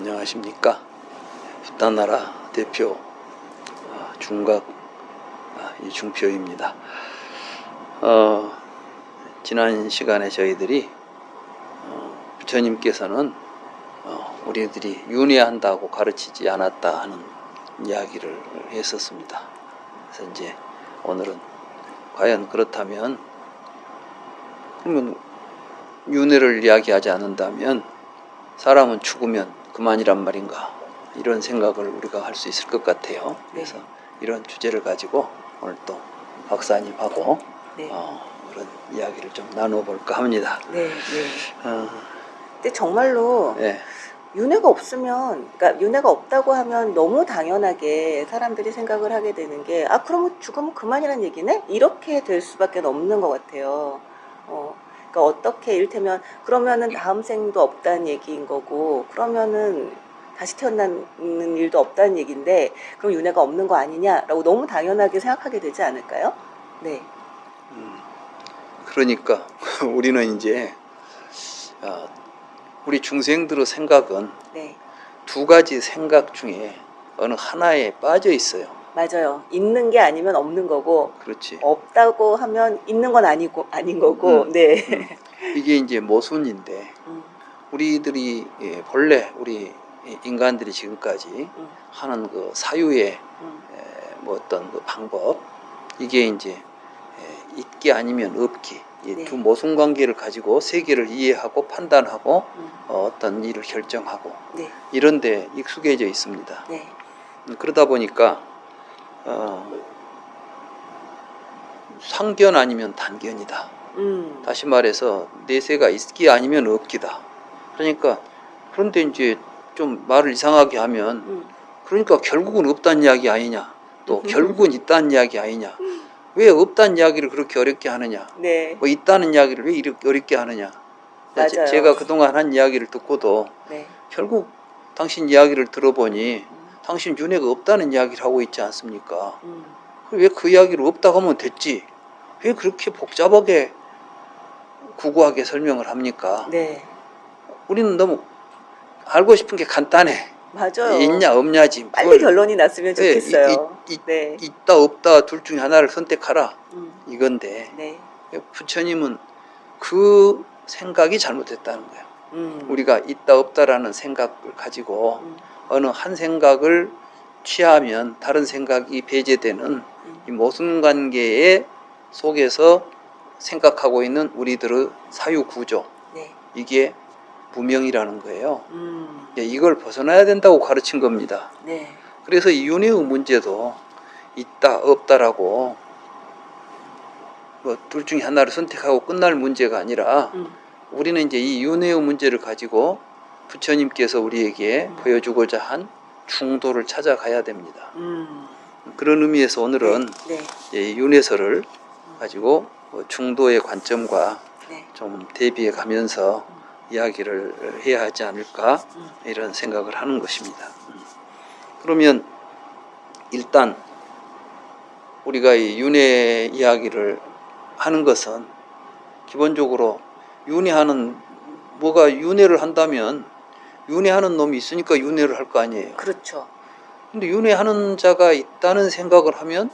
안녕하십니까. 부탄나라 대표 중각 이중표입니다. 지난 시간에 저희들이 부처님께서는 우리들이 윤회한다고 가르치지 않았다 하는 이야기를 했었습니다. 그래서 이제 오늘은 과연 그렇다면 그러면 윤회를 이야기하지 않는다면 사람은 죽으면 그만이란 말인가, 이런 생각을 우리가 할 수 있을 것 같아요. 그래서 이런 주제를 가지고 오늘 또 박사님하고 그런 이야기를 좀 나눠볼까 합니다. 근데 정말로 윤회가 없으면, 그러니까 윤회가 없다고 하면 너무 당연하게 사람들이 생각을 하게 되는 게, 그러면 죽으면 그만이란 얘기네? 이렇게 될 수밖에 없는 것 같아요. 그러니까 어떻게, 이를테면 그러면은 다음 생도 없다는 얘기인 거고, 그러면은 다시 태어나는 일도 없다는 얘기인데, 그럼 윤회가 없는 거 아니냐라고 너무 당연하게 생각하게 되지 않을까요? 네. 그러니까 우리는 이제 우리 중생들의 생각은 두 가지 생각 중에 어느 하나에 빠져 있어요. 맞아요. 있는 게 아니면 없는 거고, 그렇지. 없다고 하면 있는 건 아닌 거고, 이게 이제 모순인데, 우리들이 본래 우리 인간들이 지금까지 하는 그 사유의 뭐 어떤 그 방법, 이게 이제 있기 아니면 없기, 이 두 모순 관계를 가지고 세계를 이해하고 판단하고 어떤 일을 결정하고 이런 데 익숙해져 있습니다. 그러다 보니까 상견 아니면 단견이다. 다시 말해서 내세가 있기 아니면 없기다. 그러니까 그런데 이제 좀 말을 이상하게 하면 그러니까 결국은 없다는 이야기 아니냐, 또 결국은 있다는 이야기 아니냐, 왜 없다는 이야기를 그렇게 어렵게 하느냐, 뭐 있다는 이야기를 왜 이렇게 어렵게 하느냐. 제가 그동안 한 이야기를 듣고도 결국 당신 이야기를 들어보니 당신 윤회가 없다는 이야기를 하고 있지 않습니까? 왜 그 이야기를 없다고 하면 됐지, 왜 그렇게 복잡하게 구구하게 설명을 합니까? 우리는 너무 알고 싶은 게 간단해. 맞아요. 있냐 없냐지. 빨리 결론이 났으면 좋겠어요. 있다 없다 둘 중에 하나를 선택하라, 이건데 부처님은 그 생각이 잘못됐다는 거예요. 우리가 있다 없다라는 생각을 가지고 어느 한 생각을 취하면 다른 생각이 배제되는 이 모순관계의 속에서 생각하고 있는 우리들의 사유구조, 이게 무명이라는 거예요. 이걸 벗어나야 된다고 가르친 겁니다. 그래서 이 윤회의 문제도 있다 없다라고 뭐 둘 중에 하나를 선택하고 끝날 문제가 아니라 우리는 이제 이 윤회의 문제를 가지고 부처님께서 우리에게 보여주고자 한 중도를 찾아가야 됩니다. 그런 의미에서 오늘은 이 윤회설을 가지고 중도의 관점과 좀 대비해 가면서 이야기를 해야 하지 않을까, 이런 생각을 하는 것입니다. 그러면 일단 우리가 이 윤회 이야기를 하는 것은 기본적으로 윤회하는, 뭐가 윤회를 한다면 윤회하는 놈이 있으니까 윤회를 할 거 아니에요. 그렇죠. 근데 윤회하는 자가 있다는 생각을 하면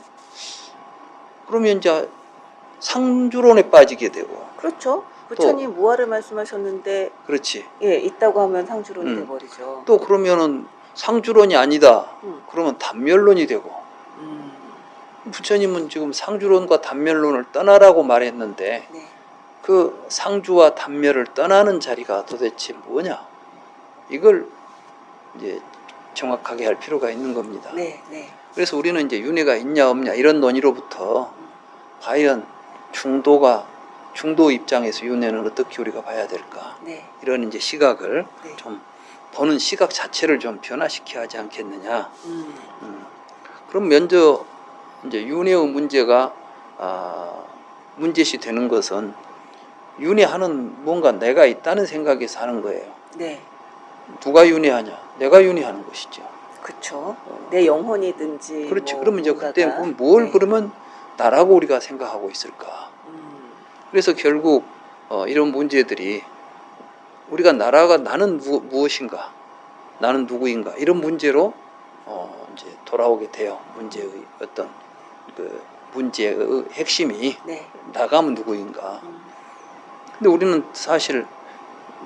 그러면 이제 상주론에 빠지게 되고. 그렇죠. 부처님 무아를 말씀하셨는데, 그렇지. 있다고 하면 상주론이 돼버리죠. 또 그러면은 상주론이 아니다, 그러면 단멸론이 되고. 부처님은 지금 상주론과 단멸론을 떠나라고 말했는데 그 상주와 단멸을 떠나는 자리가 도대체 뭐냐, 이걸 이제 정확하게 할 필요가 있는 겁니다. 그래서 우리는 이제 윤회가 있냐 없냐 이런 논의로부터 과연 중도 입장에서 윤회는 어떻게 우리가 봐야 될까, 이런 이제 시각을 좀 보는 시각 자체를 좀 변화시켜야 하지 않겠느냐. 그럼 먼저 이제 윤회의 문제가 문제시 되는 것은 윤회하는 뭔가 내가 있다는 생각에서 하는 거예요. 누가 윤회하냐? 내가 윤회하는 것이죠. 그렇죠. 내 영혼이든지. 그렇지. 그러면 이제 그때 뭘 그러면 나라고 우리가 생각하고 있을까? 그래서 결국 이런 문제들이 우리가 나라가 나는 무엇인가, 나는 누구인가 이런 문제로 이제 돌아오게 돼요. 문제의 어떤 그 문제의 핵심이 네. 나가면 누구인가. 근데 우리는 사실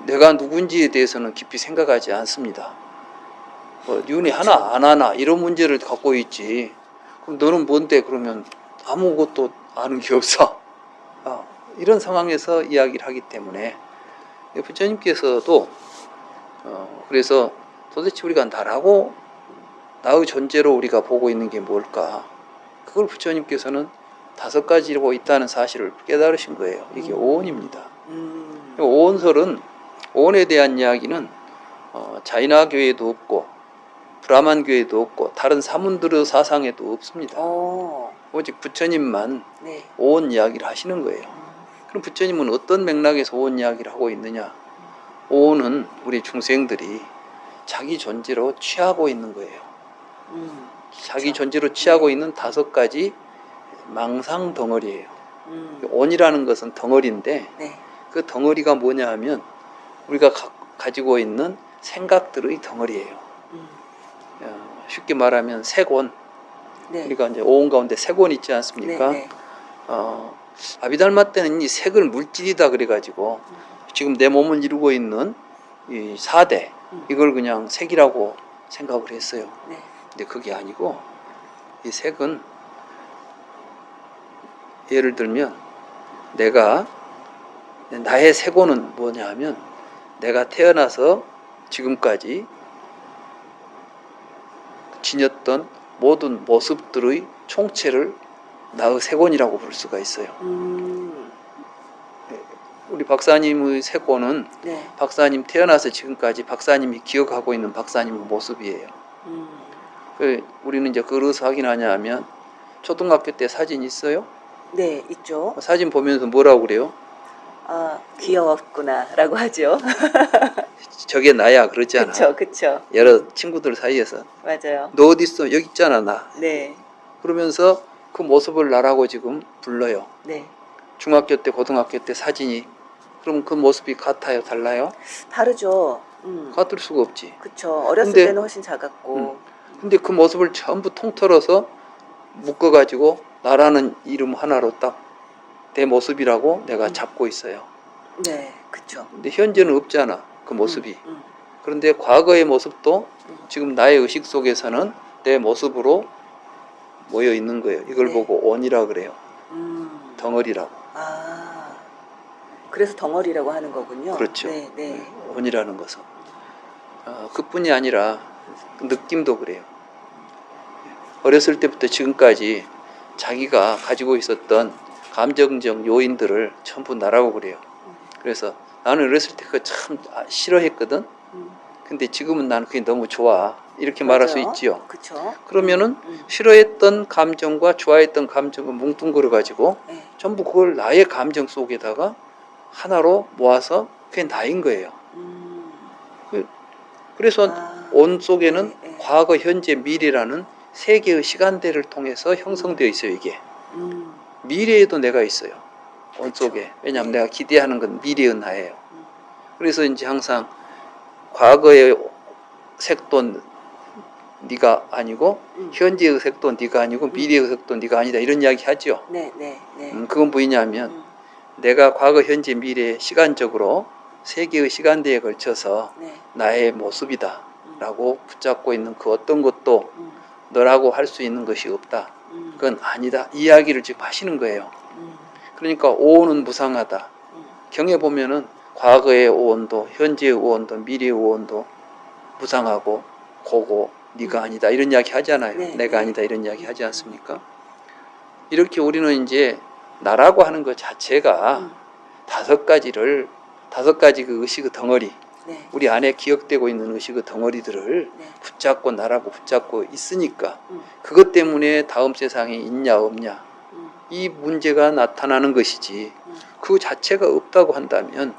내가 누군지에 대해서는 깊이 생각하지 않습니다. 뭐 윤회 그렇죠. 하나 안 하나 이런 문제를 갖고 있지. 그럼 너는 뭔데? 그러면 아무것도 아는 게 없어. 이런 상황에서 이야기를 하기 때문에 부처님께서도 그래서 도대체 우리가 나의 존재로 우리가 보고 있는 게 뭘까? 그걸 부처님께서는 5가지로 있다는 사실을 깨달으신 거예요. 이게 오온입니다. 오온설은 오온에 대한 이야기는 자이나 교회에도 없고 브라만 교회에도 없고 다른 사문드르 사상에도 없습니다. 오직 부처님만 네. 오온 이야기를 하시는 거예요. 그럼 부처님은 어떤 맥락에서 오온 이야기를 하고 있느냐? 오온은 우리 중생들이 자기 존재로 취하고 있는 거예요. 자기 존재로 취하고 있는 5가지 망상 덩어리예요. 온이라는 것은 덩어리인데 네. 그 덩어리가 뭐냐 하면 우리가 가지고 있는 생각들의 덩어리예요. 쉽게 말하면 색온. 네. 우리가 이제 오온 가운데 색온 있지 않습니까? 네. 네. 아비달마 때는 이 색을 물질이다 그래가지고 지금 내 몸을 이루고 있는 이 4대 이걸 그냥 색이라고 생각을 했어요. 네. 근데 그게 아니고 이 색은 예를 들면 나의 색온은 뭐냐 하면 내가 태어나서 지금까지 지녔던 모든 모습들의 총체를 나의 색온이라고 부를 수가 있어요. 우리 박사님의 색온은 네. 박사님 태어나서 지금까지 박사님이 기억하고 있는 박사님의 모습이에요. 우리는 이제 그걸 어디서 확인하냐 하면 초등학교 때 사진 있어요? 네, 있죠. 사진 보면서 뭐라고 그래요? 귀여웠구나 라고 하죠. 저게 나야 그러잖아. 그쵸. 여러 친구들 사이에서 맞아요. 너 어디 있어? 여기 있잖아 나. 네. 그러면서 그 모습을 나라고 지금 불러요. 네. 중학교 때 고등학교 때 사진이 그럼 그 모습이 같아요? 달라요? 다르죠. 같을 수가 없지. 그쵸. 어렸을 근데, 때는 훨씬 작았고. 근데 그 모습을 전부 통틀어서 묶어가지고 나라는 이름 하나로 딱 내 모습이라고 내가 잡고 있어요. 네, 그쵸. 근데 현재는 없잖아 그 모습이. 그런데 과거의 모습도 지금 나의 의식 속에서는 내 모습으로 모여 있는 거예요. 이걸 네. 보고 온이라 그래요. 덩어리라고. 그래서 덩어리라고 하는 거군요. 그렇죠. 네, 네. 온이라는 것은 그뿐이 아니라 느낌도 그래요. 어렸을 때부터 지금까지 자기가 가지고 있었던 감정적 요인들을 전부 나라고 그래요. 그래서 나는 어렸을 때 그거 참 싫어했거든. 근데 지금은 나는 그게 너무 좋아. 이렇게 말할 수 있지요. 그쵸. 그러면은 싫어했던 감정과 좋아했던 감정을 뭉뚱그려 가지고 네. 전부 그걸 나의 감정 속에다가 하나로 모아서 그게 나인 거예요. 그래서 온 속에는 네. 과거, 현재, 미래라는 3개의 시간대를 통해서 형성되어 있어요. 이게 미래에도 내가 있어요. 온 속에. 왜냐하면 내가 기대하는 건 미래의 나예요. 그래서 이제 항상 과거의 색도 네가 아니고 현재의 색도 네가 아니고 미래의 색도 네가 아니다 이런 이야기 하죠. 네. 그건 뭐냐면 내가 과거, 현재, 미래 시간적으로 3개의 시간대에 걸쳐서 나의 모습이다 라고 붙잡고 있는 그 어떤 것도 너라고 할 수 있는 것이 없다. 그건 아니다. 이 이야기를 지금 하시는 거예요. 그러니까 오온은 무상하다. 경에 보면은 과거의 오온도 현재의 오온도 미래의 오온도 무상하고 고고 네가 아니다 이런 이야기 하잖아요. 내가 아니다 이런 이야기 하지 않습니까? 이렇게 우리는 이제 나라고 하는 것 자체가 5가지 그 의식의 덩어리 우리 안에 기억되고 있는 의식의 덩어리들을 붙잡고 나라고 붙잡고 있으니까 그것 때문에 다음 세상에 있냐 없냐 이 문제가 나타나는 것이지 그 자체가 없다고 한다면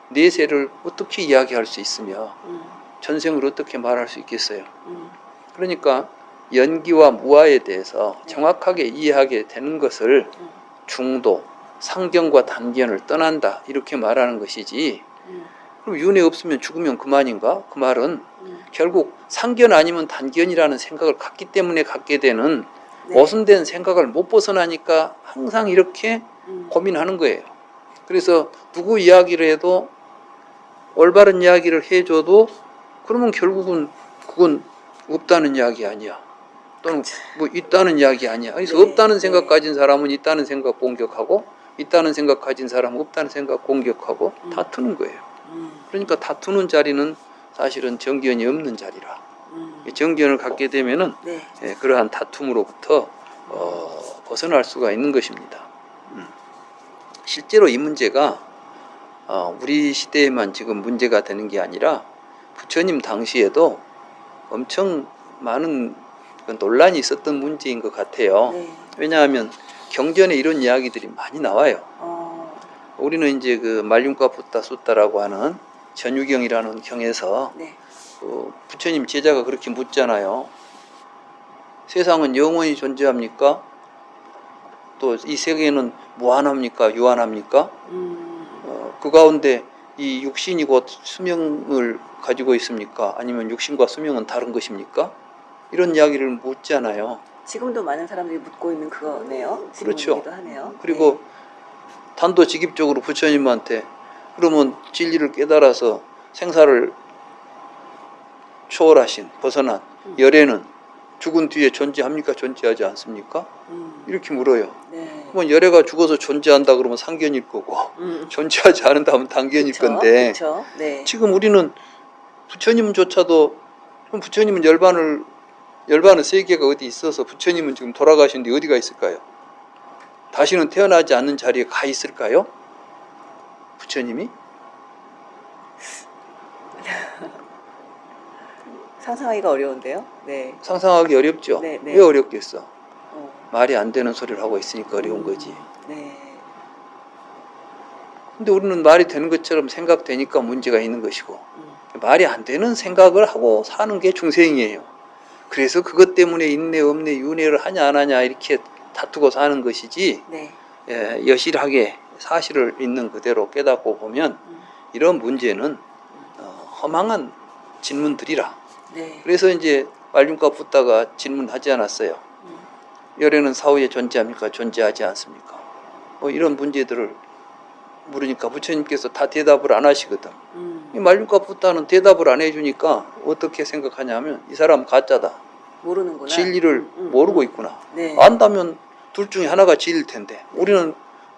내세를 어떻게 이야기할 수 있으며 전생을 어떻게 말할 수 있겠어요. 그러니까 연기와 무아에 대해서 정확하게 이해하게 되는 것을 중도, 상견과 단견을 떠난다 이렇게 말하는 것이지 그럼 윤회 없으면 죽으면 그만인가? 그 말은 결국 상견 아니면 단견이라는 생각을 갖기 때문에 갖게 되는 네. 모순된 생각을 못 벗어나니까 항상 이렇게 고민하는 거예요. 그래서 누구 이야기를 해도 올바른 이야기를 해줘도 그러면 결국은 그건 없다는 이야기 아니야. 또는 뭐 있다는 이야기 아니야. 그래서 네, 없다는 생각 네. 가진 사람은 있다는 생각 공격하고 있다는 생각 가진 사람은 없다는 생각 공격하고 다투는 거예요. 그러니까 다투는 자리는 사실은 정견이 없는 자리라. 정견을 갖게 되면은 네. 그러한 다툼으로부터 벗어날 수가 있는 것입니다. 실제로 이 문제가 우리 시대에만 지금 문제가 되는 게 아니라 부처님 당시에도 엄청 많은 논란이 있었던 문제인 것 같아요. 네. 왜냐하면 경전에 이런 이야기들이 많이 나와요. 우리는 이제 그 말륜과 붓다 숫다라고 하는 전유경이라는 경에서 네. 부처님 제자가 그렇게 묻잖아요. 세상은 영원히 존재합니까? 또 이 세계는 무한합니까? 유한합니까? 그 가운데 이 육신이 곧 수명을 가지고 있습니까? 아니면 육신과 수명은 다른 것입니까? 이런 이야기를 묻잖아요. 지금도 많은 사람들이 묻고 있는 그거네요. 그렇죠. 하네요. 그리고 단도직입적으로 부처님한테 그러면 진리를 깨달아서 생사를 초월하신 벗어난 열애는 죽은 뒤에 존재합니까? 존재하지 않습니까? 이렇게 물어요. 네. 그러면 열애가 죽어서 존재한다 그러면 상견일 거고 존재하지 않는다 하면 단견일 그쵸? 건데 그쵸? 네. 지금 우리는 부처님조차도 그럼 부처님은 열반의 세계가 어디 있어서 부처님은 지금 돌아가신 뒤 어디가 있을까요? 다시는 태어나지 않는 자리에 가 있을까요? 부처님이? 상상하기가 어려운데요. 네. 상상하기 어렵죠. 네, 네. 왜 어렵겠어? 말이 안 되는 소리를 하고 있으니까 어려운 거지. 네. 근데 우리는 말이 되는 것처럼 생각되니까 문제가 있는 것이고 말이 안 되는 생각을 하고 사는 게 중생이에요. 그래서 그것 때문에 있네 없네 윤회를 하냐 안 하냐 이렇게 다투고 사는 것이지 네. 여실하게 사실을 있는 그대로 깨닫고 보면 이런 문제는 허망한 질문들이라. 네. 그래서 이제 말륜과 붓다가 질문하지 않았어요. 열애는 사후에 존재합니까? 존재하지 않습니까? 뭐 이런 문제들을 물으니까 부처님께서 다 대답을 안 하시거든. 이 말륜과 붓다는 대답을 안 해주니까 어떻게 생각하냐면 이 사람 가짜다. 모르는구나. 진리를 모르고 있구나. 네. 안다면 둘 중에 하나가 진리일 텐데 우리는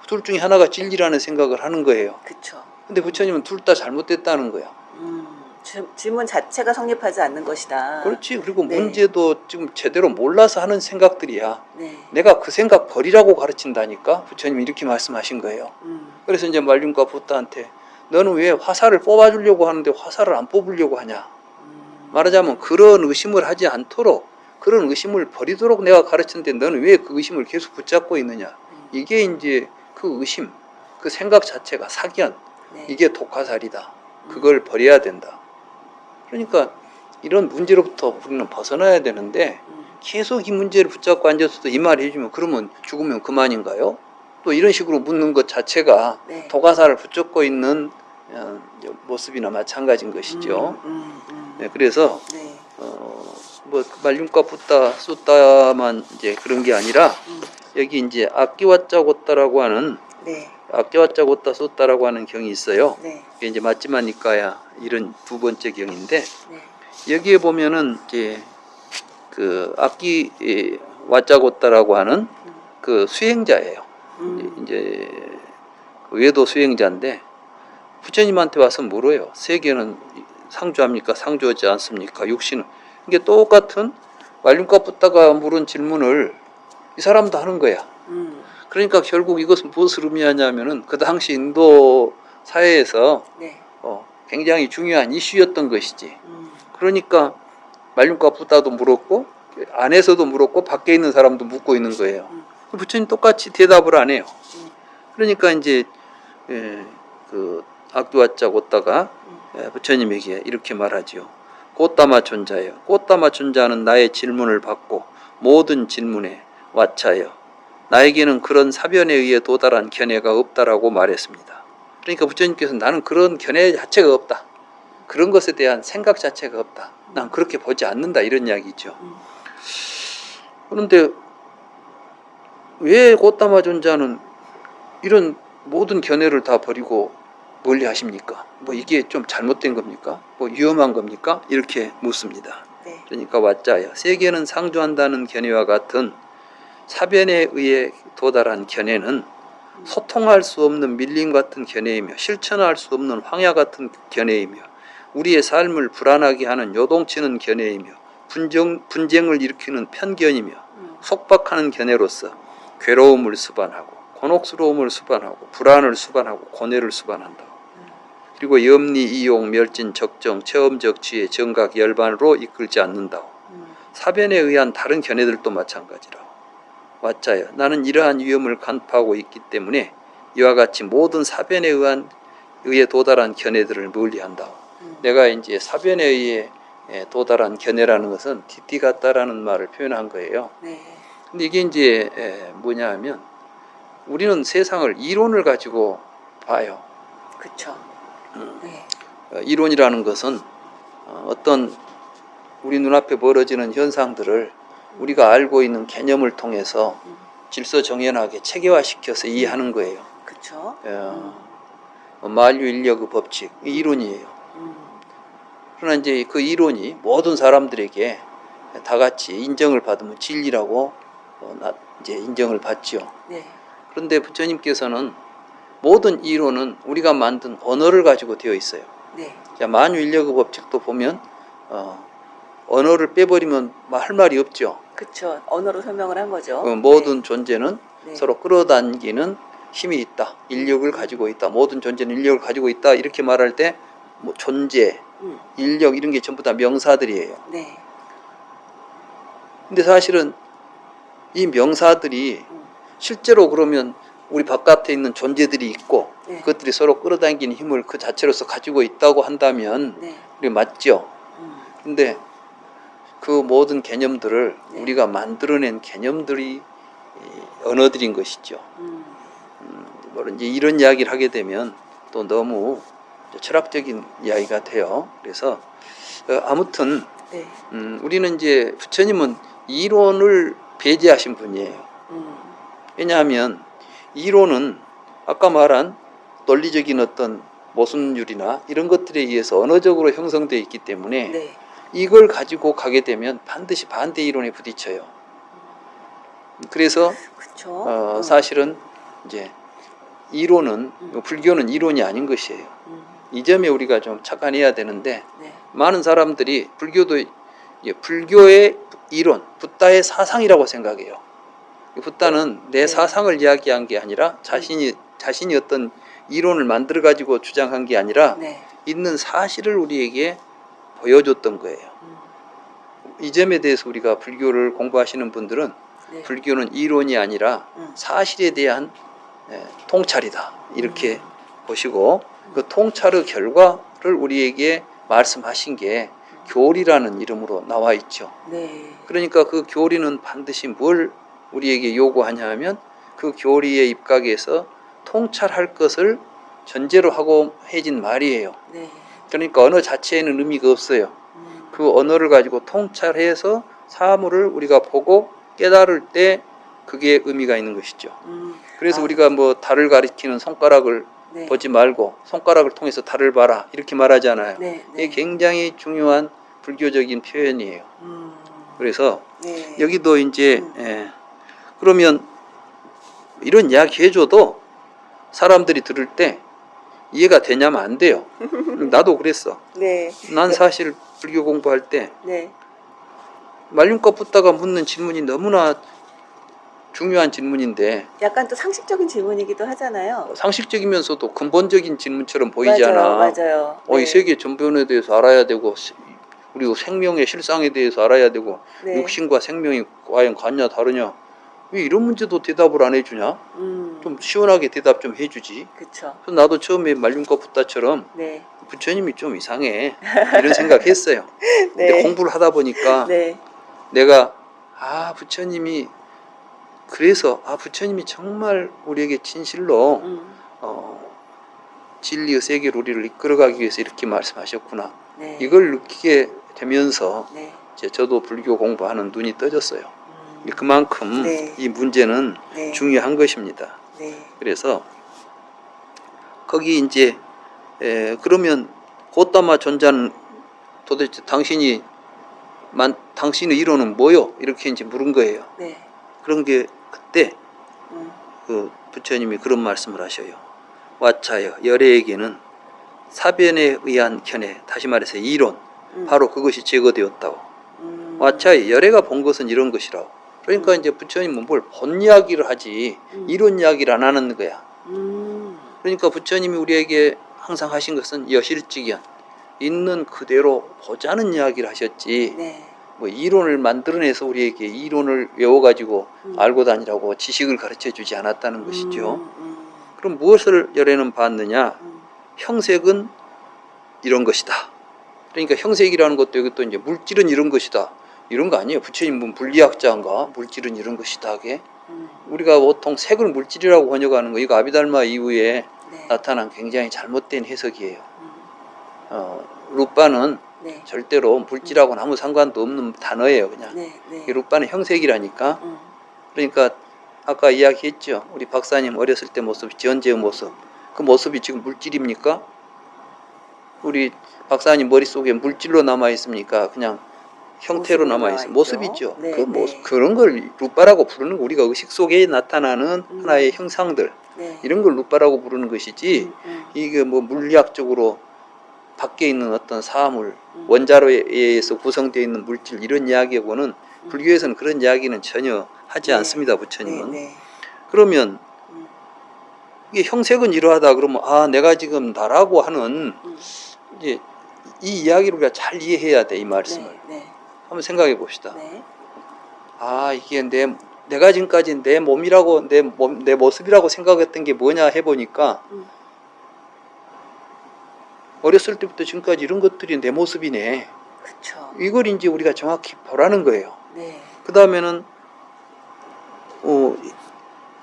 둘 중에 하나가 진리라는 생각을 하는 거예요. 그쵸. 근데 부처님은 둘 다 잘못됐다는 거야. 질문 자체가 성립하지 않는 것이다. 그렇지. 그리고 네. 문제도 지금 제대로 몰라서 하는 생각들이야. 네. 내가 그 생각 버리라고 가르친다니까. 부처님이 이렇게 말씀하신 거예요. 그래서 이제 말륜과 붓다한테 너는 왜 화살을 뽑아주려고 하는데 화살을 안 뽑으려고 하냐. 말하자면 그런 의심을 하지 않도록 그런 의심을 버리도록 내가 가르쳤는데 너는 왜 그 의심을 계속 붙잡고 있느냐. 이게 이제 그 의심, 그 생각 자체가 사견, 네. 이게 독화살이다. 그걸 버려야 된다. 그러니까 이런 문제로부터 우리는 벗어나야 되는데 계속 이 문제를 붙잡고 앉아서도 이 말 해주면 그러면 죽으면 그만인가요? 또 이런 식으로 묻는 것 자체가 네. 독화살을 붙잡고 있는 모습이나 마찬가지인 것이죠. 네, 그래서 네. 뭐 말륜과 붓다 쏟다만 이제 그런 게 아니라 여기 이제 악기와짜고따라고 하는 네. 악기와짜고따 쏟다라고 하는 경이 있어요. 네. 이게 이제 맞지마니까야 이런 두 번째 경인데 네. 여기에 보면은 이제 그 악기 와짜고따라고 하는 그 수행자예요. 이제 외도 수행자인데 부처님한테 와서 물어요. 세계는 상주합니까? 상주하지 않습니까? 육신은. 이게 똑같은 말륜과 붓다가 물은 질문을 이 사람도 하는 거야. 그러니까 결국 이것은 무엇을 의미하냐면은 그 당시 인도 사회에서 네. 굉장히 중요한 이슈였던 것이지. 그러니까 말륜과 붓다도 물었고 안에서도 물었고 밖에 있는 사람도 묻고 있는 거예요. 부처님 똑같이 대답을 안 해요. 그러니까 이제 그 악두와짜 곧다가 부처님에게 이렇게 말하지요. 꽃다마 존자여, 꽃다마 존자는 나의 질문을 받고 모든 질문에 와차여 나에게는 그런 사변에 의해 도달한 견해가 없다라고 말했습니다. 그러니까 부처님께서 나는 그런 견해 자체가 없다. 그런 것에 대한 생각 자체가 없다. 난 그렇게 보지 않는다 이런 이야기죠. 그런데 왜 꽃다마 존자는 이런 모든 견해를 다 버리고 멀리 하십니까? 뭐 이게 좀 잘못된 겁니까? 뭐 위험한 겁니까? 이렇게 묻습니다. 네. 그러니까 왓자야, 세계는 상주한다는 견해와 같은 사변에 의해 도달한 견해는 소통할 수 없는 밀림 같은 견해이며 실천할 수 없는 황야 같은 견해이며 우리의 삶을 불안하게 하는 요동치는 견해이며 분쟁을 일으키는 편견이며 속박하는 견해로서 괴로움을 수반하고 곤혹스러움을 수반하고 불안을 수반하고 고뇌를 수반한다. 그리고 염리, 이용, 멸진, 적정, 체험적 지혜, 정각, 열반으로 이끌지 않는다. 사변에 의한 다른 견해들도 마찬가지라. 왓자야, 나는 이러한 위험을 간파하고 있기 때문에 이와 같이 모든 사변에 의해 도달한 견해들을 멀리한다. 내가 이제 사변에 의해 도달한 견해라는 것은 디티가타라는 말을 표현한 거예요. 네. 근데 이게 이제 뭐냐 하면 우리는 세상을 이론을 가지고 봐요. 그렇죠. 네. 이론이라는 것은 어떤 우리 눈앞에 벌어지는 현상들을 우리가 알고 있는 개념을 통해서 질서정연하게 체계화시켜서 이해하는 거예요. 그렇죠. 만유인력의 법칙, 이 이론이에요. 그러나 이제 그 이론이 모든 사람들에게 다 같이 인정을 받으면 진리라고 이제 인정을 받지요. 네. 그런데 부처님께서는 모든 이론은 우리가 만든 언어를 가지고 되어 있어요. 네. 자, 만유인력의 법칙도 보면 언어를 빼버리면 할 말이 없죠. 그렇죠. 언어로 설명을 한 거죠. 모든 네. 존재는 네. 서로 끌어당기는 힘이 있다. 인력을 가지고 있다. 모든 존재는 인력을 가지고 있다. 이렇게 말할 때 뭐 존재, 인력 이런 게 전부 다 명사들이에요. 네. 근데 사실은 이 명사들이 실제로 그러면 우리 바깥에 있는 존재들이 있고 네. 그것들이 서로 끌어당기는 힘을 그 자체로서 가지고 있다고 한다면 네. 우리 맞죠. 근데 그 모든 개념들을 네. 우리가 만들어낸 개념들이 언어들인 것이죠. 물론 이제 이런 이야기를 하게 되면 또 너무 철학적인 이야기가 돼요. 그래서 아무튼 네. 우리는 이제 부처님은 이론을 배제하신 분이에요. 왜냐하면 이론은 아까 말한 논리적인 어떤 모순율이나 이런 것들에 의해서 언어적으로 형성되어 있기 때문에 네. 이걸 가지고 가게 되면 반드시 반대 이론에 부딪혀요. 그래서 그렇죠. 사실은 이제 이론은 불교는 이론이 아닌 것이에요. 이 점에 우리가 좀 착안해야 되는데 네. 많은 사람들이 불교도 불교의 이론, 붓다의 사상이라고 생각해요. 붓다는 내 네. 사상을 이야기한 게 아니라 자신이 어떤 이론을 만들어 가지고 주장한 게 아니라 네. 있는 사실을 우리에게 보여줬던 거예요. 이 점에 대해서 우리가 불교를 공부하시는 분들은 네. 불교는 이론이 아니라 사실에 대한 통찰이다 이렇게 보시고 그 통찰의 결과를 우리에게 말씀하신 게 교리라는 이름으로 나와 있죠. 네. 그러니까 그 교리는 반드시 뭘 우리에게 요구하냐 하면 그 교리의 입각에서 통찰할 것을 전제로 하고 해진 말이에요. 네. 그러니까 언어 자체에는 의미가 없어요. 그 언어를 가지고 통찰해서 사물을 우리가 보고 깨달을 때 그게 의미가 있는 것이죠. 그래서 우리가 뭐 달을 가리키는 손가락을 네. 보지 말고 손가락을 통해서 달을 봐라 이렇게 말하잖아요. 네. 이게 굉장히 중요한 불교적인 표현이에요. 그래서 네. 여기도 이제 그러면 이런 이야기 해줘도 사람들이 들을 때 이해가 되냐면 안 돼요. 나도 그랬어. 네. 난 사실 불교 공부할 때 네. 말륜꽃 붓다가 묻는 질문이 너무나 중요한 질문인데 약간 또 상식적인 질문이기도 하잖아요. 상식적이면서도 근본적인 질문처럼 보이잖아. 맞아요. 이 세계 전변에 대해서 알아야 되고 그리고 생명의 실상에 대해서 알아야 되고 네. 육신과 생명이 과연 같냐 다르냐 왜 이런 문제도 대답을 안 해주냐? 좀 시원하게 대답 좀 해주지. 그렇죠. 그래서 나도 처음에 말륜꽃 붓다처럼 네. 부처님이 좀 이상해 이런 생각했어요. 네. 근데 공부를 하다 보니까 네. 내가 부처님이 그래서 부처님이 정말 우리에게 진실로 진리의 세계로 우리를 이끌어가기 위해서 이렇게 말씀하셨구나. 네. 이걸 느끼게 되면서 네. 이제 저도 불교 공부하는 눈이 떠졌어요. 그만큼 네. 이 문제는 네. 중요한 것입니다. 네. 그래서 거기 이제 그러면 고따마 존자는 도대체 당신의 이론은 뭐요? 이렇게 이제 물은 거예요. 네. 그런 게 그때 그 부처님이 그런 말씀을 하셔요. 와차여 열애에게는 사변에 의한 견해, 다시 말해서 이론, 바로 그것이 제거되었다고. 와차여 열애가 본 것은 이런 것이라고. 그러니까 이제 부처님은 뭘 본 이야기를 하지 이론 이야기를 안 하는 거야. 그러니까 부처님이 우리에게 항상 하신 것은 여실직연, 있는 그대로 보자는 이야기를 하셨지. 네. 뭐 이론을 만들어내서 우리에게 이론을 외워가지고 알고 다니라고 지식을 가르쳐주지 않았다는 것이죠. 그럼 무엇을 열애는 봤느냐? 형색은 이런 것이다. 그러니까 형색이라는 것도 여기 또 이제 물질은 이런 것이다. 이런 거 아니에요. 부처님은 물리학자인가? 물질은 이런 것이다 하게. 우리가 보통 색을 물질이라고 번역하는 거, 이거 아비달마 이후에 네. 나타난 굉장히 잘못된 해석이에요. 루빠는 네. 절대로 물질하고는 아무 상관도 없는 단어예요. 그냥 네. 네. 이 루빠는 형색이라니까. 그러니까 아까 이야기했죠. 우리 박사님 어렸을 때 모습, 지연제의 모습. 그 모습이 지금 물질입니까? 우리 박사님 머릿속에 물질로 남아있습니까? 그냥 형태로 남아있어. 모습이죠. 네, 그 모습, 네. 그런 걸 루빠라고 부르는 거. 우리가 의식 속에 나타나는 하나의 형상들, 네. 이런 걸 루빠라고 부르는 것이지, 이게 뭐 물리학적으로 밖에 있는 어떤 사물, 원자로에 의해서 구성되어 있는 물질, 이런 이야기하고는 불교에서는 그런 이야기는 전혀 하지 네. 않습니다. 부처님은. 네. 네. 그러면 이게 형색은 이러하다 그러면 내가 지금 나라고 하는 이제 이 이야기를 우리가 잘 이해해야 돼. 이 말씀을. 네. 네. 한번 생각해 봅시다. 네. 이게 내가 지금까지 내 몸이라고 내 모습이라고 생각했던 게 뭐냐 해보니까 어렸을 때부터 지금까지 이런 것들이 내 모습이네. 그렇죠. 이걸 이제 우리가 정확히 보라는 거예요. 네. 그 다음에는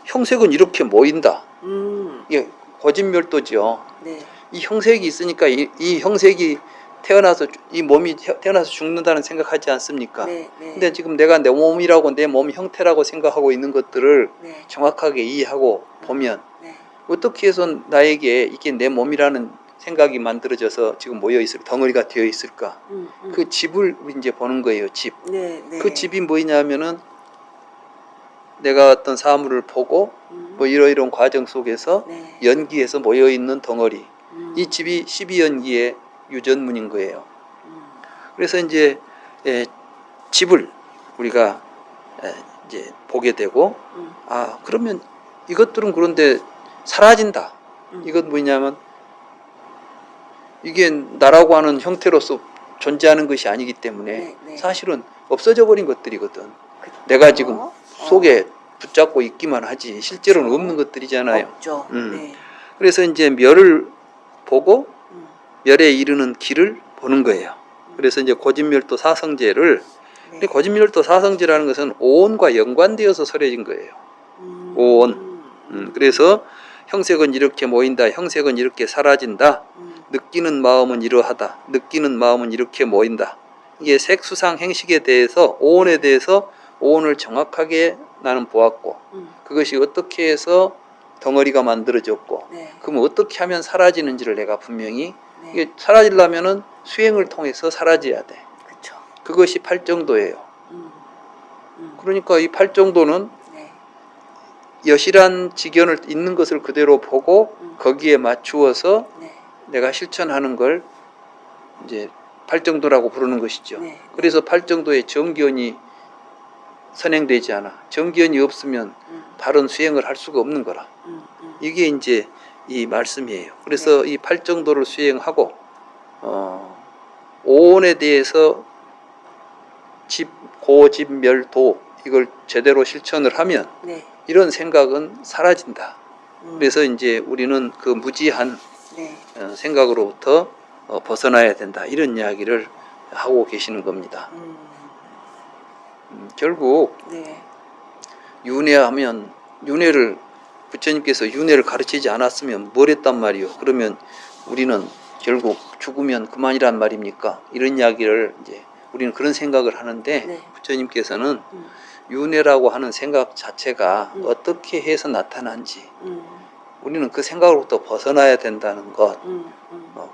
형색은 이렇게 모인다. 이게 고진멸도죠. 네. 이 형색이 있으니까 이 형색이 이 몸이 태어나서 죽는다는 생각하지 않습니까? 네. 네. 근데 지금 내가 내 몸이라고 내 몸 형태라고 생각하고 있는 것들을 네. 정확하게 이해하고 보면 네. 어떻게 해서 나에게 이게 내 몸이라는 생각이 만들어져서 지금 모여 있을 덩어리가 되어 있을까? 그 집을 이제 보는 거예요. 집. 네. 네. 그 집이 뭐냐면은 내가 어떤 사물을 보고 뭐 이러이러한 과정 속에서 네. 연기해서 모여 있는 덩어리. 이 집이 12연기의 유전문인 거예요. 그래서 이제 집을 우리가 이제 보게 되고 그러면 이것들은 그런데 사라진다. 이건 뭐냐면 이게 나라고 하는 형태로서 존재하는 것이 아니기 때문에 네, 네. 사실은 없어져 버린 것들이거든. 그쵸. 내가 지금 속에 붙잡고 있기만 하지 실제로는 없는 것들이잖아요. 없죠. 네. 그래서 이제 멸을 보고 멸에 이르는 길을 보는 거예요. 그래서 이제 고진멸도 사성제를 네. 근데 고진멸도 사성제라는 것은 오온과 연관되어서 설해진 거예요. 오온. 그래서 형색은 이렇게 모인다. 형색은 이렇게 사라진다. 느끼는 마음은 이러하다. 느끼는 마음은 이렇게 모인다. 이게 색수상 행식에 대해서 오온에 대해서 오온을 정확하게 나는 보았고 그것이 어떻게 해서 덩어리가 만들어졌고 네. 그러면 어떻게 하면 사라지는지를 내가 분명히 네. 이게 사라지려면은 수행을 통해서 사라져야 돼. 그쵸. 그것이 팔정도예요. 그러니까 이 팔정도는 네. 여실한 직연을 있는 것을 그대로 보고 거기에 맞추어서 네. 내가 실천하는 걸 이제 팔정도라고 부르는 것이죠. 네. 그래서 팔정도의 정기연이 선행되지 않아. 정기연이 없으면 바른 수행을 할 수가 없는 거라. 이게 이제 이 말씀이에요. 그래서 이 팔정도를 수행하고 오온에 대해서 고집멸도 이걸 제대로 실천을 하면 네. 이런 생각은 사라진다. 그래서 이제 우리는 그 무지한 네. 생각으로부터 벗어나야 된다. 이런 이야기를 하고 계시는 겁니다. 결국 네. 윤회하면 부처님께서 윤회를 가르치지 않았으면 뭘 했단 말이요. 그러면 우리는 결국 죽으면 그만이란 말입니까? 이런 이야기를 이제 우리는 그런 생각을 하는데 네. 부처님께서는 윤회라고 하는 생각 자체가 어떻게 해서 나타난지 우리는 그 생각으로부터 벗어나야 된다는 것,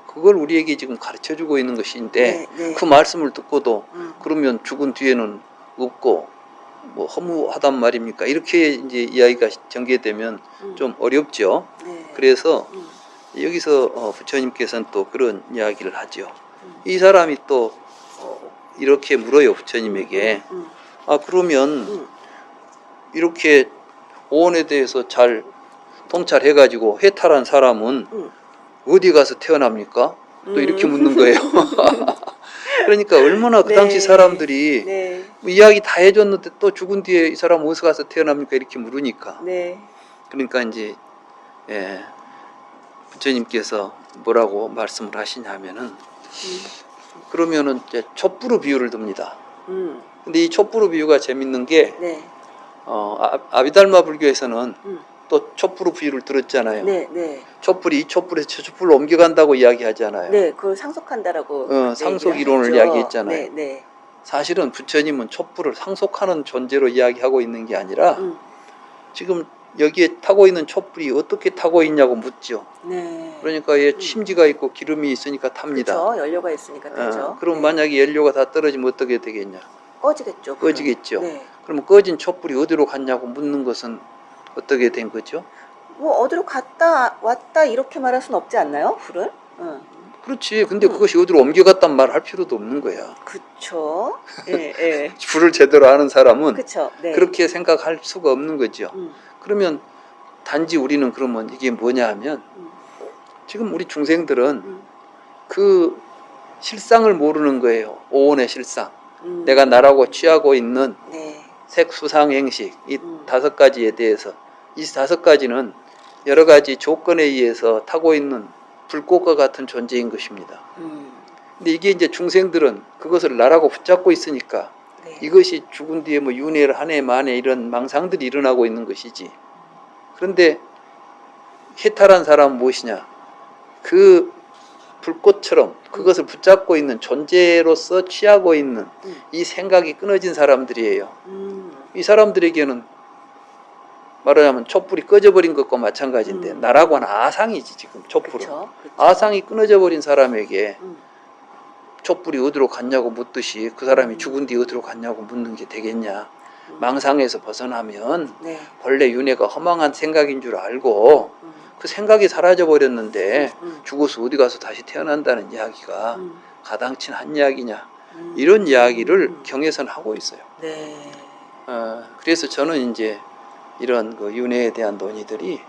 그걸 우리에게 지금 가르쳐주고 있는 것인데 네, 네. 그 말씀을 듣고도 그러면 죽은 뒤에는 없고 뭐 허무하단 말입니까? 이렇게 이제 이야기가 전개되면 좀 어렵죠. 네. 그래서 여기서 부처님께서는 또 그런 이야기를 하죠. 이 사람이 또 이렇게 물어요, 부처님에게. 아, 그러면 이렇게 오온에 대해서 잘 통찰해가지고 해탈한 사람은 어디 가서 태어납니까? 또 이렇게 묻는 거예요. 그러니까 얼마나 그 당시 네. 사람들이 네. 뭐 이야기 다 해줬는데 또 죽은 뒤에 이 사람 어디서 가서 태어납니까? 이렇게 물으니까. 네. 그러니까 이제 부처님께서 뭐라고 말씀을 하시냐면은 그러면은 이제 촛불의 비유를 듭니다. 근데 이 촛불의 비유가 재밌는 게 네. 아비달마 불교에서는 또 촛불의 비유를 들었잖아요. 네. 네. 촛불이 이 촛불에서 저 촛불로 옮겨간다고 이야기하잖아요. 네. 그걸 상속한다라고 상속 이론을 했죠. 이야기했잖아요. 네. 네. 사실은 부처님은 촛불을 상속하는 존재로 이야기하고 있는 게 아니라 지금 여기에 타고 있는 촛불이 어떻게 타고 있냐고 묻죠. 네. 그러니까 얘 심지가 있고 기름이 있으니까 탑니다. 그렇죠. 연료가 있으니까 타죠. 그럼 네. 만약에 연료가 다 떨어지면 어떻게 되겠냐? 꺼지겠죠. 불은. 꺼지겠죠. 네. 그럼 꺼진 촛불이 어디로 갔냐고 묻는 것은 어떻게 된 거죠? 뭐 어디로 갔다 왔다 이렇게 말할 수는 없지 않나요? 불은? 그렇지. 근데 그것이 어디로 옮겨갔단 말을 할 필요도 없는 거야. 그렇죠. 예, 예. 불을 제대로 아는 사람은 그렇죠. 네. 그렇게 생각할 수가 없는 거죠. 그러면 단지 우리는 그러면 이게 뭐냐 하면 지금 우리 중생들은 그 실상을 모르는 거예요. 오온의 실상. 내가 나라고 취하고 있는 네. 색수상행식 이 5가지에 대해서 이 5가지는 여러 가지 조건에 의해서 타고 있는 불꽃과 같은 존재인 것입니다. 근데 이게 이제 중생들은 그것을 나라고 붙잡고 있으니까 네. 이것이 죽은 뒤에 뭐 윤회를 하네 마네 이런 망상들이 일어나고 있는 것이지. 그런데 해탈한 사람은 무엇이냐? 그 불꽃처럼 그것을 붙잡고 있는 존재로서 취하고 있는 이 생각이 끊어진 사람들이에요. 이 사람들에게는 말하자면 촛불이 꺼져버린 것과 마찬가지인데 나라고 하는 아상이지 지금 촛불은. 그쵸, 그쵸. 아상이 끊어져 버린 사람에게 촛불이 어디로 갔냐고 묻듯이 그 사람이 죽은 뒤 어디로 갔냐고 묻는 게 되겠냐. 망상에서 벗어나면 네. 본래 윤회가 허망한 생각인 줄 알고 그 생각이 사라져 버렸는데 죽어서 어디 가서 다시 태어난다는 이야기가 가당치 한 이야기냐. 이런 이야기를 경에서는 하고 있어요. 네. 그래서 저는 이제 이런 그 윤회에 대한 논의들이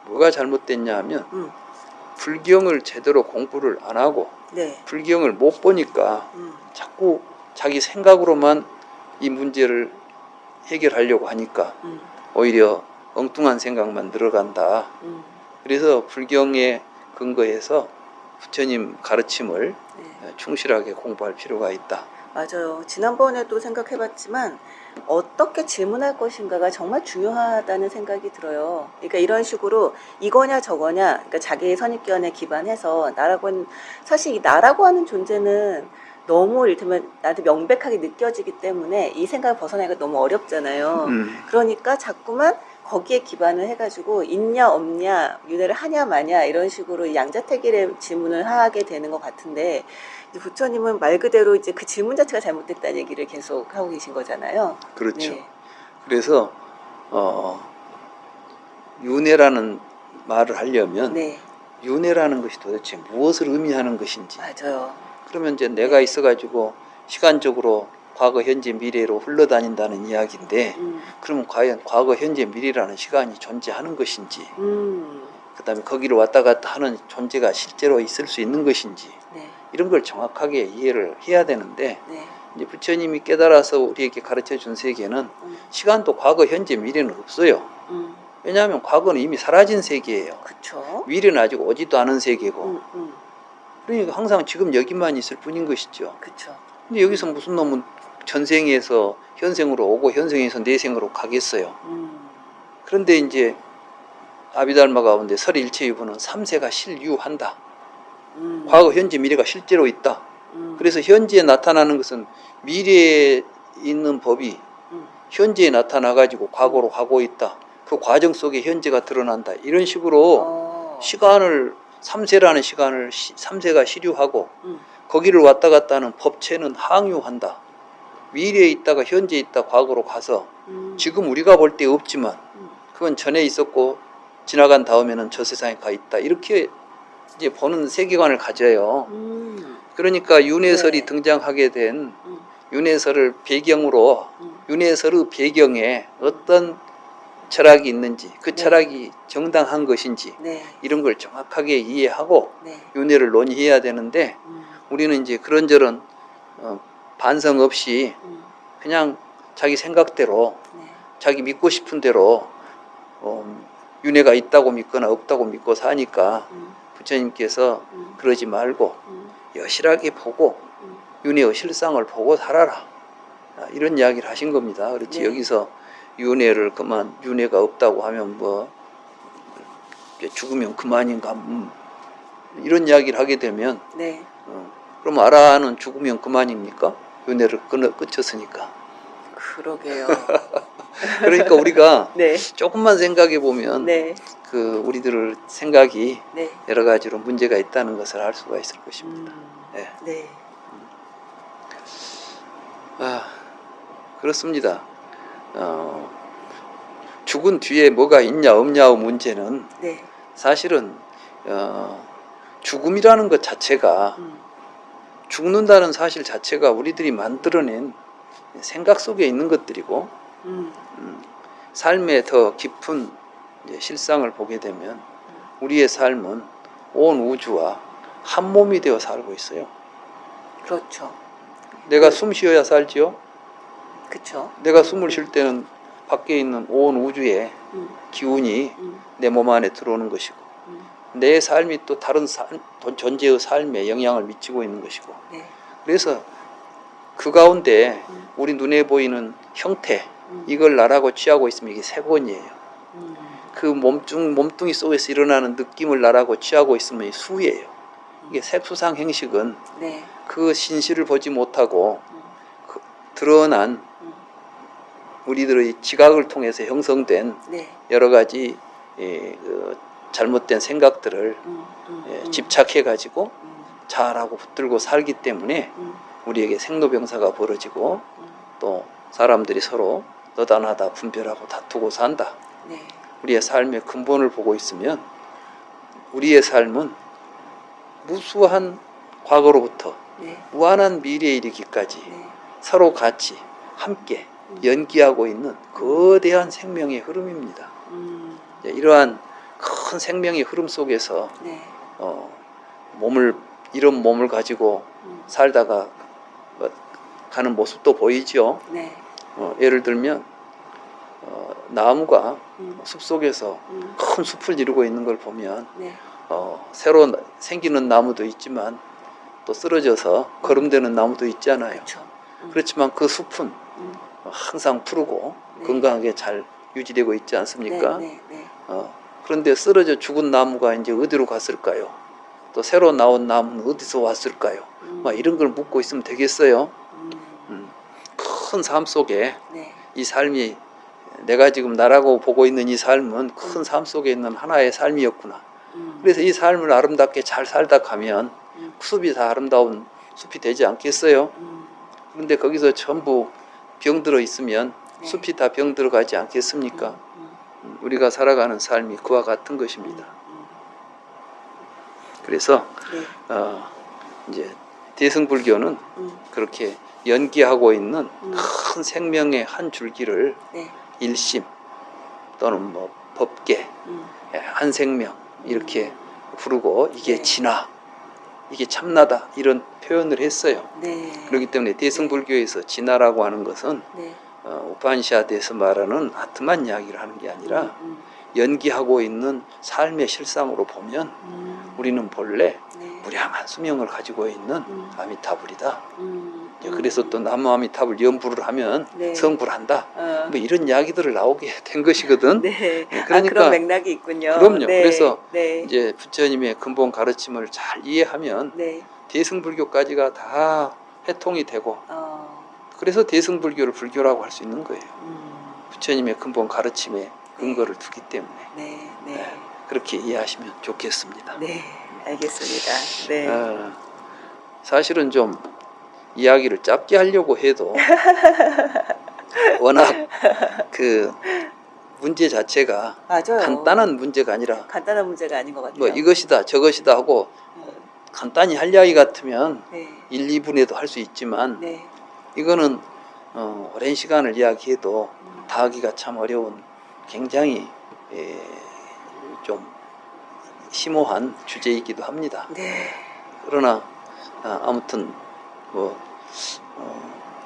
뭐가 잘못됐냐 하면 불경을 제대로 공부를 안 하고 네. 불경을 못 보니까 자꾸 자기 생각으로만 이 문제를 해결하려고 하니까 오히려 엉뚱한 생각만 늘어간다. 그래서 불경에 근거해서 부처님 가르침을 충실하게 공부할 필요가 있다. 맞아요. 지난번에도 생각해봤지만 어떻게 질문할 것인가가 정말 중요하다는 생각이 들어요. 그러니까 이런 식으로 이거냐 저거냐, 그러니까 자기의 선입견에 기반해서 나라고 사실 이 나라고 하는 존재는 너무 이를테면 나한테 명백하게 느껴지기 때문에 이 생각을 벗어나기가 너무 어렵잖아요. 그러니까 자꾸만 거기에 기반을 해가지고 있냐 없냐, 윤회를 하냐 마냐 이런 식으로 양자택일의 질문을 하게 되는 것 같은데 부처님은 말 그대로 이제 그 질문 자체가 잘못됐다는 얘기를 계속 하고 계신 거잖아요. 그렇죠. 네. 그래서 윤회라는 말을 하려면 네. 윤회라는 것이 도대체 무엇을 의미하는 것인지. 맞아요. 그러면 이제 내가 있어가지고 시간적으로 과거, 현재, 미래로 흘러다닌다는 이야기인데 그러면 과연 과거, 현재, 미래라는 시간이 존재하는 것인지 그 다음에 거기를 왔다 갔다 하는 존재가 실제로 있을 수 있는 것인지 네. 이런 걸 정확하게 이해를 해야 되는데 네. 이제 부처님이 깨달아서 우리에게 가르쳐 준 세계는 시간도 과거, 현재, 미래는 없어요. 왜냐하면 과거는 이미 사라진 세계예요. 그쵸. 미래는 아직 오지도 않은 세계고 그러니까 항상 지금 여기만 있을 뿐인 것이죠. 그쵸. 근데 여기서 무슨 놈은 전생에서 현생으로 오고 현생에서 내생으로 가겠어요. 그런데 이제 아비달마 가운데 설일체유부는 3세가 실유한다. 과거, 현재, 미래가 실제로 있다. 그래서 현재에 나타나는 것은 미래에 있는 법이 현재에 나타나가지고 과거로 가고 있다. 그 과정 속에 현재가 드러난다. 이런 식으로 시간을 3세라는 시간을 3세가 시류하고 거기를 왔다 갔다 하는 법체는 항유한다. 미래에 있다가 현재에 있다 과거로 가서 지금 우리가 볼 때 없지만 그건 전에 있었고 지나간 다음에는 저 세상에 가 있다. 이렇게 이제 보는 세계관을 가져요. 그러니까 윤회설이 네. 등장하게 된 윤회설을 배경으로 윤회설의 배경에 어떤 철학이 있는지 그 철학이 정당한 것인지 네. 이런 걸 정확하게 이해하고 네. 윤회를 논의해야 되는데 우리는 이제 그런저런 반성 없이 그냥 자기 생각대로 네. 자기 믿고 싶은 대로 윤회가 있다고 믿거나 없다고 믿고 사니까 부처님께서 그러지 말고 여실하게 보고 윤회의 실상을 보고 살아라. 이런 이야기를 하신 겁니다. 그렇지. 네. 여기서 윤회를 그만 윤회가 없다고 하면 뭐 죽으면 그만인가 이런 이야기를 하게 되면 네. 그럼 아라는 죽으면 그만입니까? 윤회를 끊쳤으니까. 그러게요. 그러니까 우리가 네. 조금만 생각해 보면 네. 그 우리들 생각이 네. 여러 가지로 문제가 있다는 것을 알 수가 있을 것입니다. 네. 네. 그렇습니다. 죽은 뒤에 뭐가 있냐 없냐의 문제는 네. 사실은 죽음이라는 것 자체가 죽는다는 사실 자체가 우리들이 만들어낸 생각 속에 있는 것들이고 삶의 더 깊은 실상을 보게 되면 우리의 삶은 온 우주와 한 몸이 되어 살고 있어요. 그렇죠. 내가 숨 쉬어야 살지요. 그렇죠. 내가 숨을 쉴 때는 밖에 있는 온 우주의 기운이 내 몸 안에 들어오는 것이고 내 삶이 또 다른 존재의 삶에 영향을 미치고 있는 것이고 네. 그래서 그 가운데 우리 눈에 보이는 형태 이걸 나라고 취하고 있으면 이게 세번이에요. 그 몸뚱이 속에서 일어나는 느낌을 나라고 취하고 있으면 이 수예요. 이게 색수상 행식은 네. 그 진실을 보지 못하고 그 드러난 우리들의 지각을 통해서 형성된 네. 여러 가지 잘못된 생각들을 집착해가지고 잘하고 붙들고 살기 때문에 우리에게 생로병사가 벌어지고 또 사람들이 서로 너단하다 분별하고 다투고 산다. 네. 우리의 삶의 근본을 보고 있으면 우리의 삶은 무수한 과거로부터 네. 무한한 미래에 이르기까지 네. 서로 같이 함께 연기하고 있는 거대한 생명의 흐름입니다. 이러한 큰 생명의 흐름 속에서 네. 이런 몸을 가지고 살다가 가는 모습도 보이죠. 네. 예를 들면 나무가 숲속에서 큰 숲을 이루고 있는 걸 보면 네. 새로 생기는 나무도 있지만 또 쓰러져서 거름되는 나무도 있잖아요. 그렇죠. 그렇지만 그 숲은 항상 푸르고 네. 건강하게 잘 유지되고 있지 않습니까? 네. 네. 그런데 쓰러져 죽은 나무가 이제 어디로 갔을까요? 또 새로 나온 나무는 어디서 왔을까요? 이런 걸 묻고 있으면 되겠어요? 큰 삶 속에 네. 이 삶이 내가 지금 나라고 보고 있는 이 삶은 큰 삶 속에 있는 하나의 삶이었구나. 그래서 이 삶을 아름답게 잘 살다 가면 숲이 다 아름다운 숲이 되지 않겠어요? 그런데 거기서 전부 병들어 있으면 네. 숲이 다 병들어 가지 않겠습니까? 우리가 살아가는 삶이 그와 같은 것입니다. 그래서 네. 이제 대승불교는 그렇게 연기하고 있는 큰 생명의 한 줄기를 네. 일심 또는 뭐 법계, 한 생명 이렇게 부르고 이게 네. 진화, 이게 참나다 이런 표현을 했어요. 네. 그렇기 때문에 대승불교에서 진화라고 하는 것은 네. 우파니샤드에서 말하는 아트만 이야기를 하는 게 아니라 연기하고 있는 삶의 실상으로 보면 우리는 본래 네. 무량한 수명을 가지고 있는 아미타불이다. 그래서 또 나무아미탑을 연부를 하면 네. 성불을 한다. 뭐 이런 이야기들을 나오게 된 것이거든. 네. 그러니까 그런 맥락이 있군요. 그럼요. 네. 그래서 네. 이제 부처님의 근본 가르침을 잘 이해하면 네. 대승불교까지가 다 해통이 되고 그래서 대승불교를 불교라고 할 수 있는 거예요. 부처님의 근본 가르침에 근거를 두기 때문에 네. 네. 네, 그렇게 이해하시면 좋겠습니다. 네. 알겠습니다. 네. 사실은 좀 이야기를 짧게 하려고 해도 워낙 그 문제 자체가 맞아요. 간단한 문제가 아니라 간단한 문제가 아닌 것 같아요. 뭐 이것이다 저것이다 하고 간단히 할 이야기 같으면 네. 1, 2분에도 할 수 있지만 네. 이거는 오랜 시간을 이야기해도 다 하기가 참 어려운 굉장히 좀 심오한 주제이기도 합니다. 네. 그러나 아무튼 뭐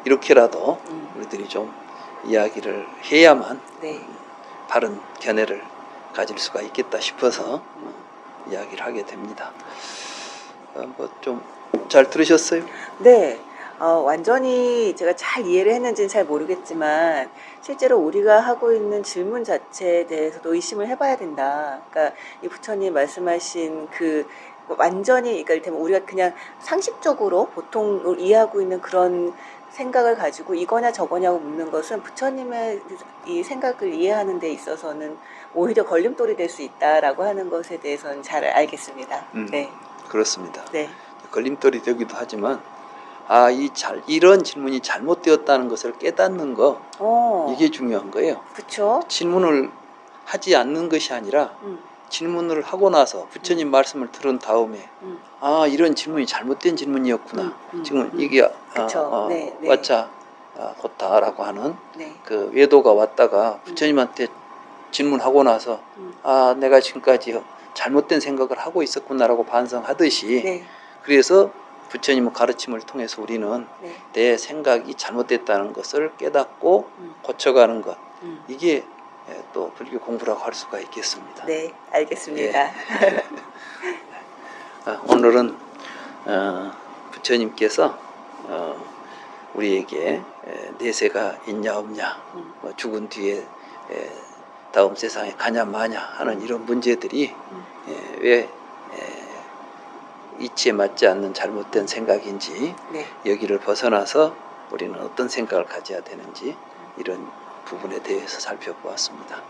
이렇게라도 우리들이 좀 이야기를 해야만 네. 바른 견해를 가질 수가 있겠다 싶어서 이야기를 하게 됩니다. 뭐 좀 잘 들으셨어요? 네. 완전히 제가 잘 이해를 했는지는 잘 모르겠지만 실제로 우리가 하고 있는 질문 자체에 대해서도 의심을 해봐야 된다. 그러니까 이 부처님 말씀하신 그 완전히 그러니까 이를테면 우리가 그냥 상식적으로 보통 이해하고 있는 그런 생각을 가지고 이거냐 저거냐고 묻는 것은 부처님의 이 생각을 이해하는 데 있어서는 오히려 걸림돌이 될 수 있다라고 하는 것에 대해서는 잘 알겠습니다. 네. 그렇습니다. 네. 걸림돌이 되기도 하지만 이런 질문이 잘못되었다는 것을 깨닫는 거 이게 중요한 거예요. 그렇죠. 질문을 하지 않는 것이 아니라 질문을 하고 나서 부처님 말씀을 들은 다음에 이런 질문이 잘못된 질문이었구나. 지금 이게 네, 네. 와차 고타라고 하는 네. 그 외도가 왔다가 부처님한테 질문하고 나서 내가 지금까지 잘못된 생각을 하고 있었구나라고 반성하듯이 네. 그래서 부처님의 가르침을 통해서 우리는 네. 내 생각이 잘못됐다는 것을 깨닫고 고쳐가는 것 이게 또 불교 공부라고 할 수가 있겠습니다. 네, 알겠습니다. 예. 오늘은 부처님께서 우리에게 내세가 있냐 없냐 뭐 죽은 뒤에 다음 세상에 가냐 마냐 하는 이런 문제들이 왜 이치에 맞지 않는 잘못된 생각인지 네. 여기를 벗어나서 우리는 어떤 생각을 가져야 되는지 이런 부분에 대해서 살펴보았습니다.